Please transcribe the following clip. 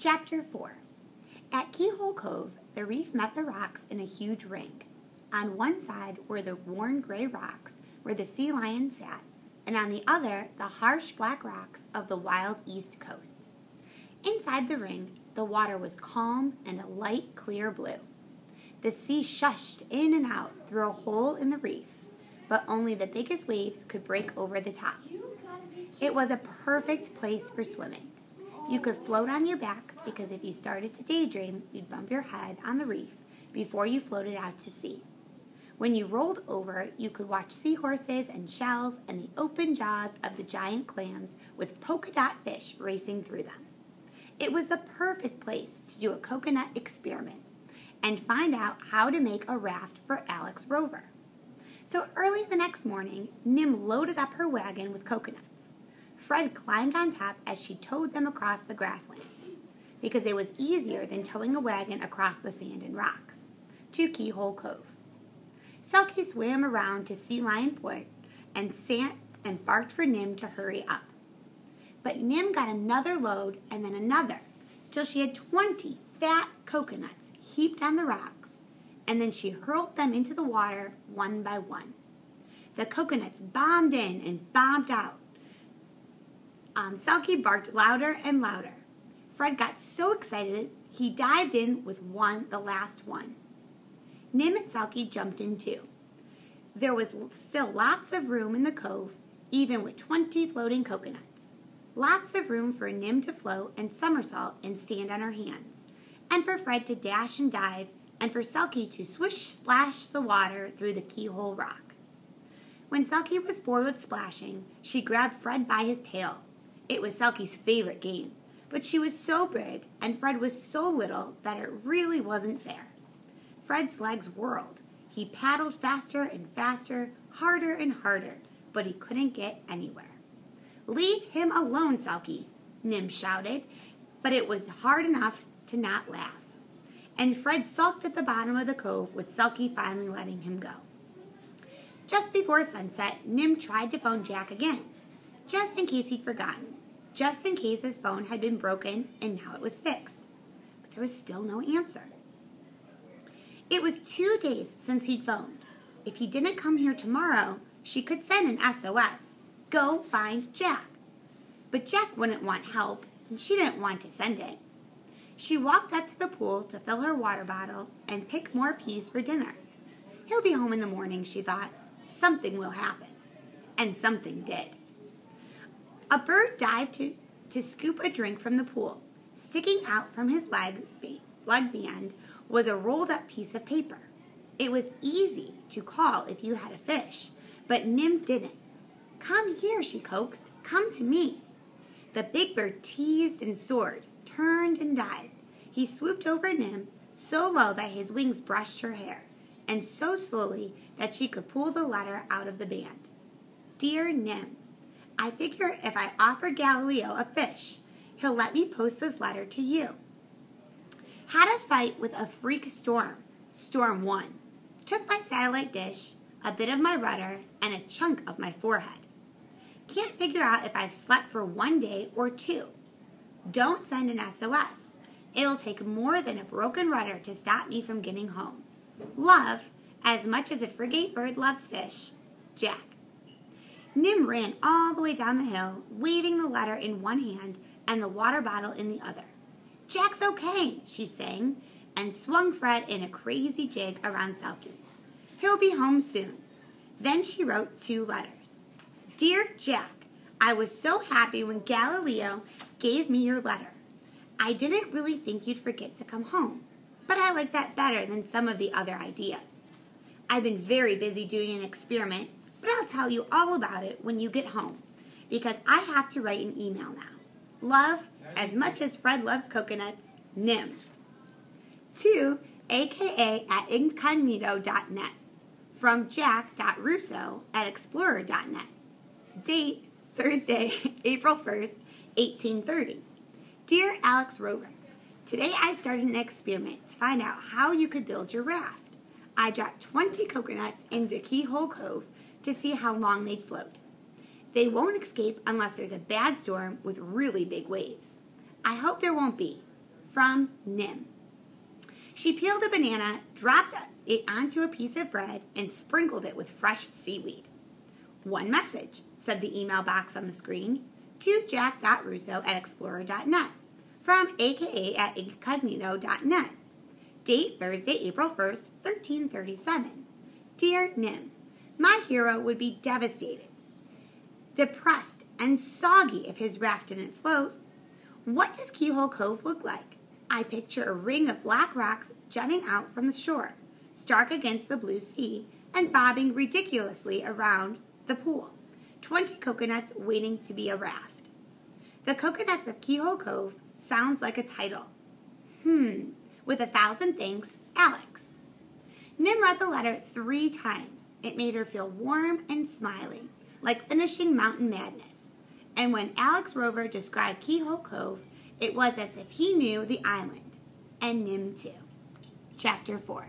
Chapter 4. At Keyhole Cove, the reef met the rocks in a huge ring. On one side were the worn gray rocks where the sea lion sat, and on the other the harsh black rocks of the wild east coast. Inside the ring, the water was calm and a light clear blue. The sea shushed in and out through a hole in the reef, but only the biggest waves could break over the top. It was a perfect place for swimming. You could float on your back because if you started to daydream, you'd bump your head on the reef before you floated out to sea. When you rolled over, you could watch seahorses and shells and the open jaws of the giant clams with polka dot fish racing through them. It was the perfect place to do a coconut experiment and find out how to make a raft for Alex Rover. So early the next morning, Nim loaded up her wagon with coconuts. Fred climbed on top as she towed them across the grasslands, because it was easier than towing a wagon across the sand and rocks, to Keyhole Cove. Selkie swam around to Sea Lion Point and sat and barked for Nim to hurry up. But Nim got another load and then another, till she had 20 fat coconuts heaped on the rocks, and then she hurled them into the water one by one. The coconuts bombed in and bombed out. Selkie barked louder and louder. Fred got so excited he dived in with the last one. Nim and Selkie jumped in too. There was still lots of room in the cove, even with 20 floating coconuts. Lots of room for Nim to float and somersault and stand on her hands, and for Fred to dash and dive, and for Selkie to swish-splash the water through the keyhole rock. When Selkie was bored with splashing, she grabbed Fred by his tail. It was Selkie's favorite game, but she was so big and Fred was so little that it really wasn't fair. Fred's legs whirled. He paddled faster and faster, harder and harder, but he couldn't get anywhere. "Leave him alone, Selkie," Nim shouted, but it was hard enough to not laugh. And Fred sulked at the bottom of the cove with Selkie finally letting him go. Just before sunset, Nim tried to phone Jack again, just in case he'd forgotten, just in case his phone had been broken and now it was fixed. But there was still no answer. It was 2 days since he'd phoned. If he didn't come here tomorrow, she could send an SOS. Go find Jack. But Jack wouldn't want help, and she didn't want to send it. She walked up to the pool to fill her water bottle and pick more peas for dinner. He'll be home in the morning, she thought. Something will happen. And something did. A bird dived to scoop a drink from the pool. Sticking out from his leg band was a rolled-up piece of paper. It was easy to call if you had a fish, but Nim didn't. "Come here," she coaxed. "Come to me." The big bird teased and soared, turned and dived. He swooped over Nim, so low that his wings brushed her hair, and so slowly that she could pull the letter out of the band. "Dear Nim, I figure if I offer Galileo a fish, he'll let me post this letter to you. Had a fight with a freak storm, Storm 1. Took my satellite dish, a bit of my rudder, and a chunk of my forehead. Can't figure out if I've slept for 1 day or 2. Don't send an SOS. It'll take more than a broken rudder to stop me from getting home. Love, as much as a frigate bird loves fish, Jack." Nim ran all the way down the hill, waving the letter in one hand and the water bottle in the other. "Jack's okay," she sang, and swung Fred in a crazy jig around Selkie. "He'll be home soon." Then she wrote 2 letters. "Dear Jack, I was so happy when Galileo gave me your letter. I didn't really think you'd forget to come home, but I like that better than some of the other ideas. I've been very busy doing an experiment, but I'll tell you all about it when you get home, because I have to write an email now. Love, as much as Fred loves coconuts, Nim." To aka@incognito.net. From jack.russo@explorer.net. Date, Thursday, April 1st, 1830. Dear Alex Rover, today I started an experiment to find out how you could build your raft. I dropped 20 coconuts into Keyhole Cove to see how long they'd float. They won't escape unless there's a bad storm with really big waves. I hope there won't be. from Nim. She peeled a banana, dropped it onto a piece of bread, and sprinkled it with fresh seaweed. One message, said the email box on the screen, to jack.russo@explorer.net from aka@incognito.net. Date Thursday, April 1st, 1337. Dear Nim, my hero would be devastated, depressed, and soggy if his raft didn't float. What does Keyhole Cove look like? I picture a ring of black rocks jutting out from the shore, stark against the blue sea, and bobbing ridiculously around the pool. 20 coconuts waiting to be a raft. The Coconuts of Keyhole Cove sounds like a title. With 1,000 thanks, Alex. Nim read the letter 3 times. It made her feel warm and smiling, like finishing Mountain Madness. And when Alex Rover described Keyhole Cove, it was as if he knew the island, and Nim too. Chapter 4.